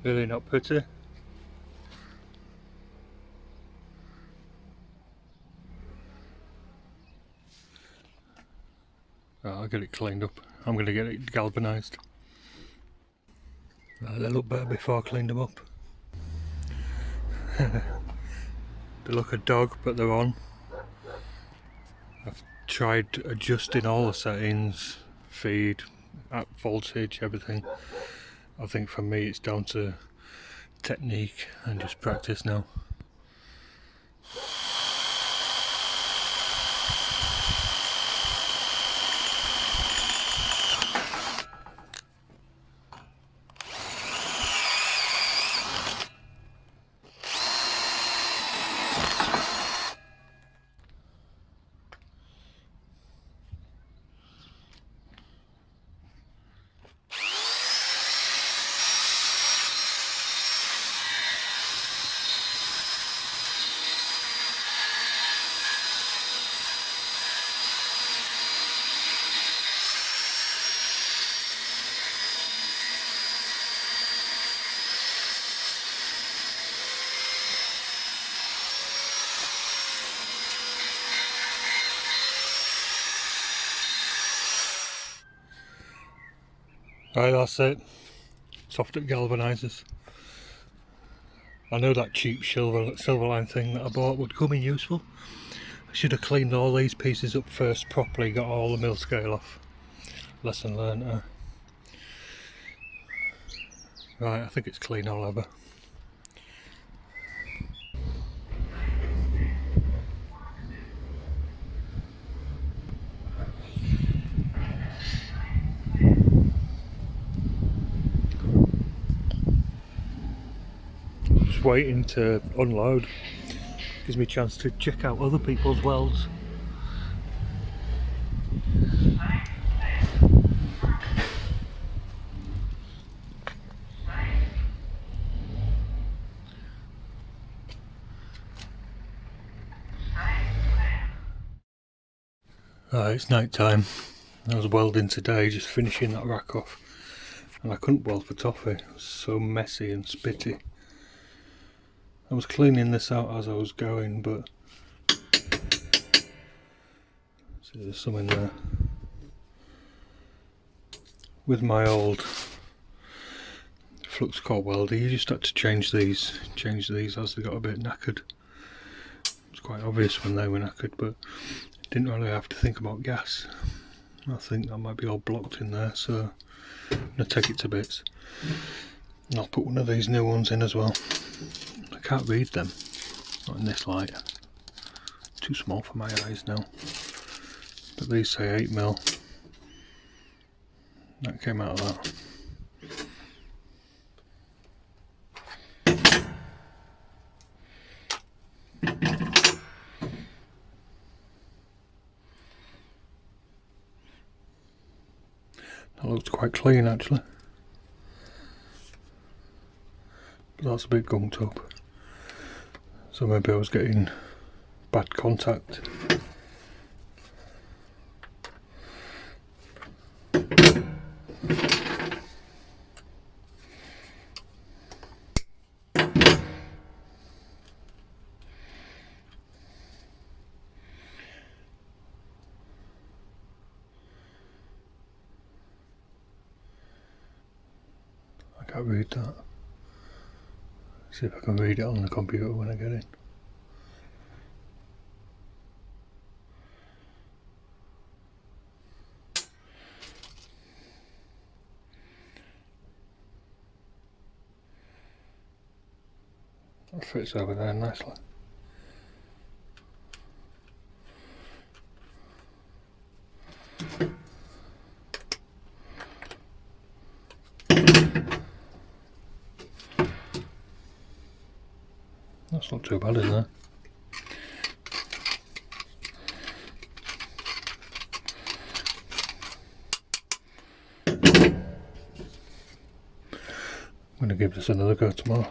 Really not pretty. Oh, I'll get it cleaned up. I'm going to get it galvanised. They look better before I cleaned them up. They look a dog, but they're on. I've tried adjusting all the settings, feed, voltage, everything. I think for me it's down to technique and just practice now. Right, that's it. Soft it galvanisers. I know that cheap silver line thing that I bought would come in useful. I should have cleaned all these pieces up first properly, got all the mill scale off. Lesson learned. Right, I think it's clean all over. Just waiting to unload. Gives me a chance to check out other people's welds. Right, it's night time. I was welding today, just finishing that rack off, and I couldn't weld for toffee. It was so messy and spitty. I was cleaning this out as I was going, but see, there's some in there. With my old flux core welder, you just had to change these as they got a bit knackered. It's quite obvious when they were knackered, but didn't really have to think about gas. I think that might be all blocked in there, so I'm going to take it to bits. And I'll put one of these new ones in as well. I can't read them, not in this light. Too small for my eyes now. But these say 8mm. That came out of that. That looks quite clean actually. But that's a bit gunked up. So maybe I was getting bad contact. I can't read that. See if I can read it on the computer when I get in. That fits over there nicely. That's not too bad, is it? I'm going to give this another go tomorrow.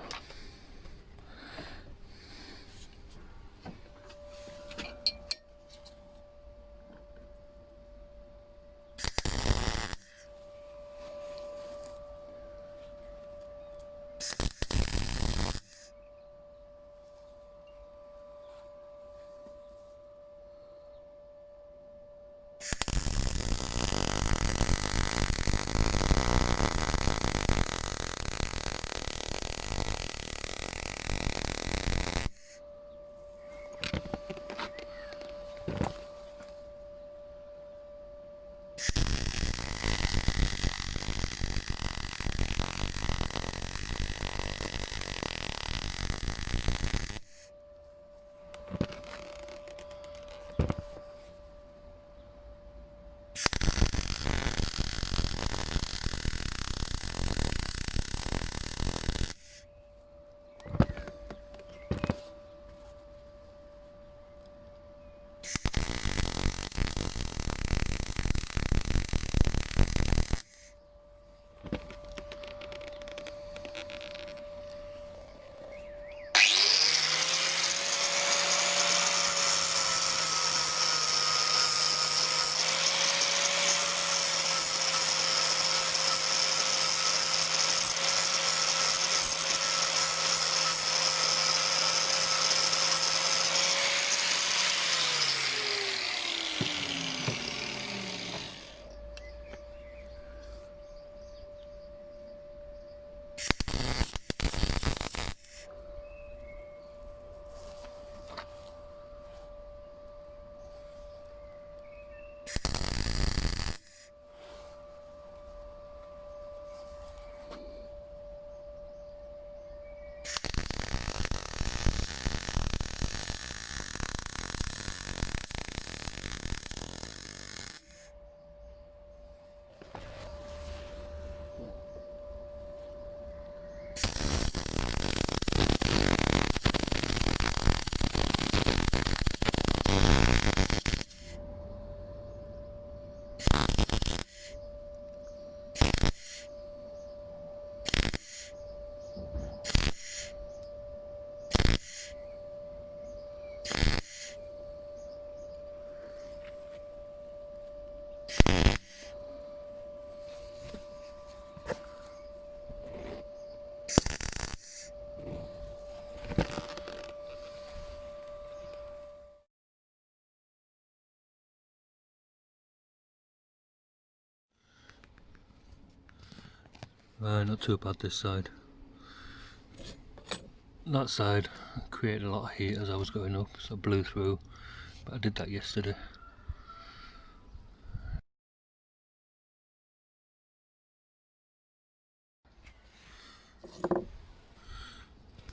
Not too bad this side. That side created a lot of heat as I was going up, so I blew through, but I did that yesterday.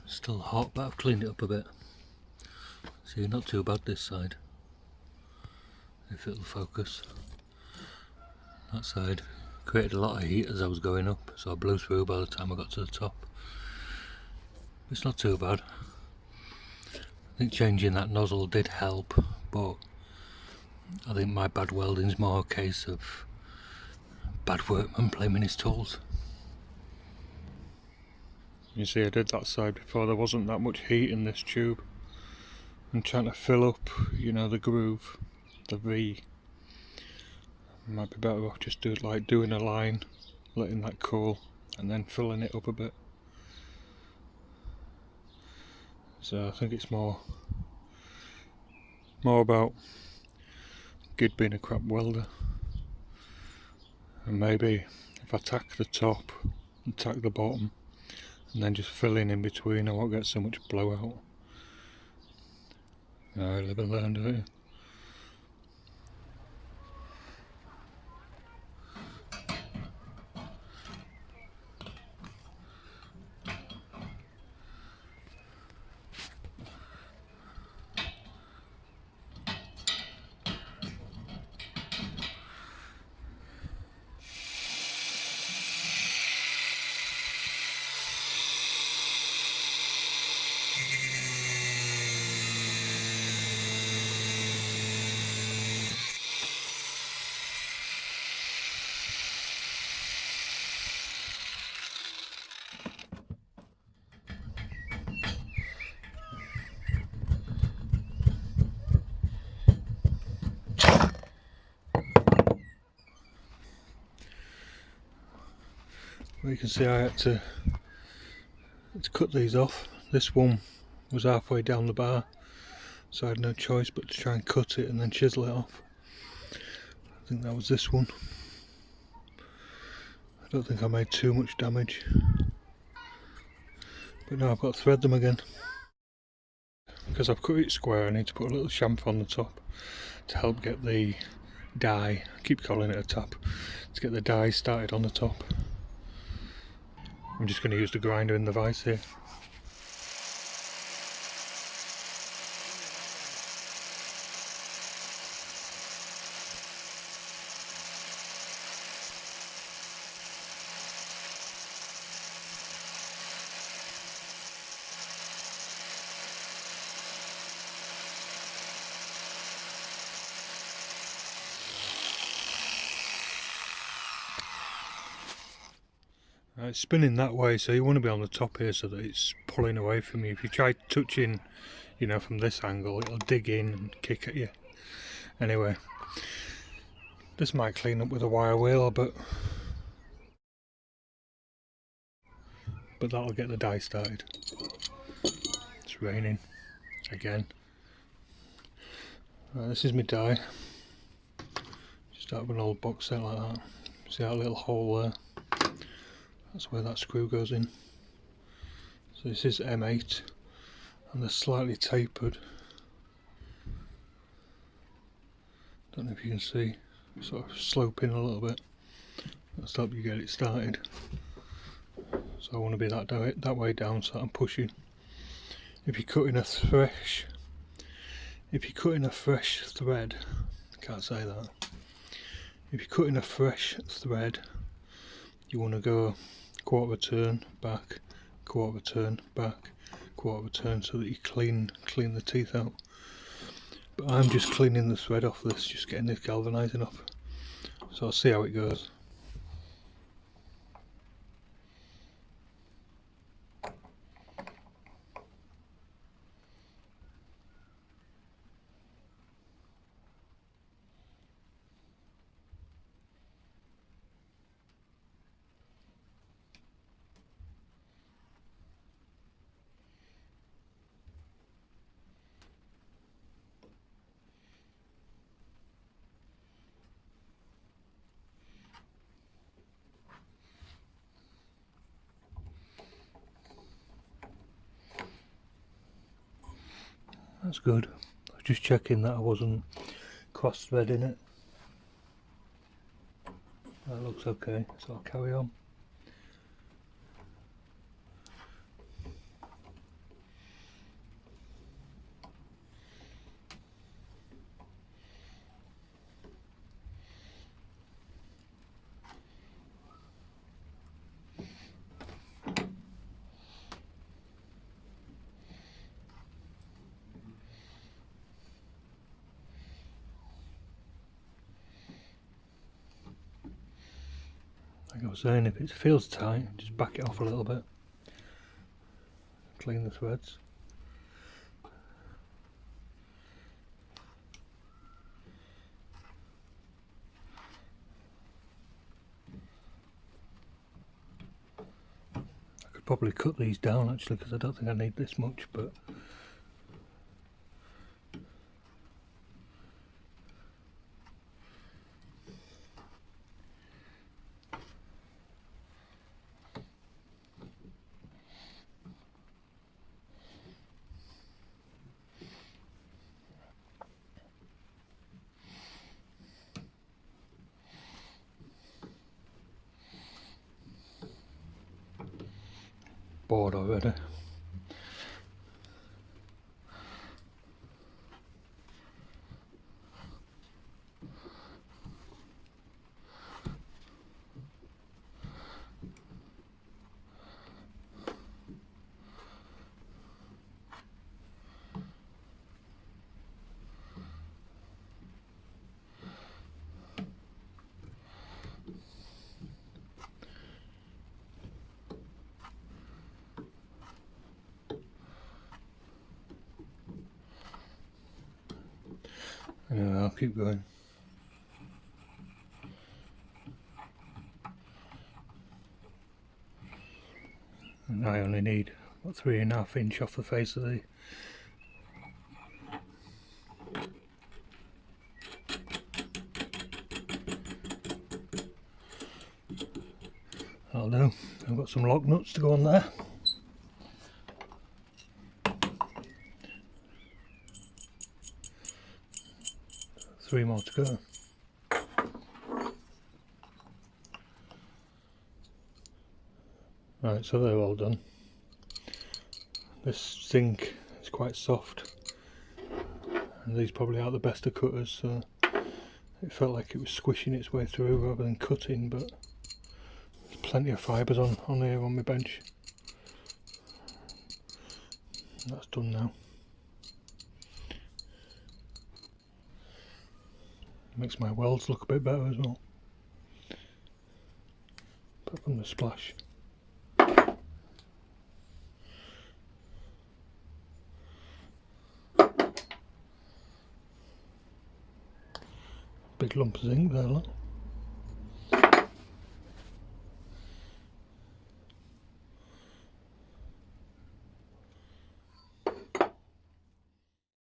Still hot, but I've cleaned it up a bit. See, not too bad this side, if it'll focus. That side created a lot of heat as I was going up, so I blew through by the time I got to the top. It's not too bad. I think changing that nozzle did help, but I think my bad welding's more a case of bad workman blaming his tools. You see, I did that side before. There wasn't that much heat in this tube. I'm trying to fill up, you know, the groove, the V. Might be better off just doing a line, letting that cool, and then filling it up a bit. So I think it's more about Gid being a crap welder, and maybe if I tack the top and tack the bottom and then just fill in between, I won't get so much blowout. I live and learn, don't you? Well, you can see I had to cut these off. This one was halfway down the bar, so I had no choice but to try and cut it and then chisel it off. I think that was this one. I don't think I made too much damage, but now I've got to thread them again. Because I've cut it square, I need to put a little chamfer on the top to help get the die, I keep calling it a tap, to get the die started on the top. I'm just going to use the grinder in the vise here. It's spinning that way, so you want to be on the top here so that it's pulling away from you. If you try touching, you know, from this angle, it'll dig in and kick at you. Anyway, this might clean up with a wire wheel, but that'll get the die started. It's raining again. Right, this is my die. Just out of an old box set like that. See that little hole there? That's where that screw goes in. So this is M8 and they're slightly tapered. Don't know if you can see, sort of sloping a little bit. That's to help you get it started. So I want to be that way down so I'm pushing. If you're cutting a fresh thread, I can't say that. If you're cutting a fresh thread, you want to go quarter of a turn back, quarter of a turn back, quarter of a turn, so that you clean the teeth out. But I'm just cleaning the thread off this, just getting this galvanising off. So I'll see how it goes. That's good. I was just checking that I wasn't cross-threading it. That looks okay, so I'll carry on. Like I was saying, if it feels tight, just back it off a little bit. Clean the threads. I could probably cut these down actually, because I don't think I need this much, but bored already. Anyway, I'll keep going. And I only need about 3.5 inches off the face of the I'll do. I've got some lock nuts to go on there. Three more to go. Right, so they're all done. This zinc is quite soft, and these probably aren't the best of cutters, so it felt like it was squishing its way through rather than cutting, but there's plenty of fibres on here on my bench. That's done now. Makes my welds look a bit better as well, apart from the splash. Big lump of zinc there, look.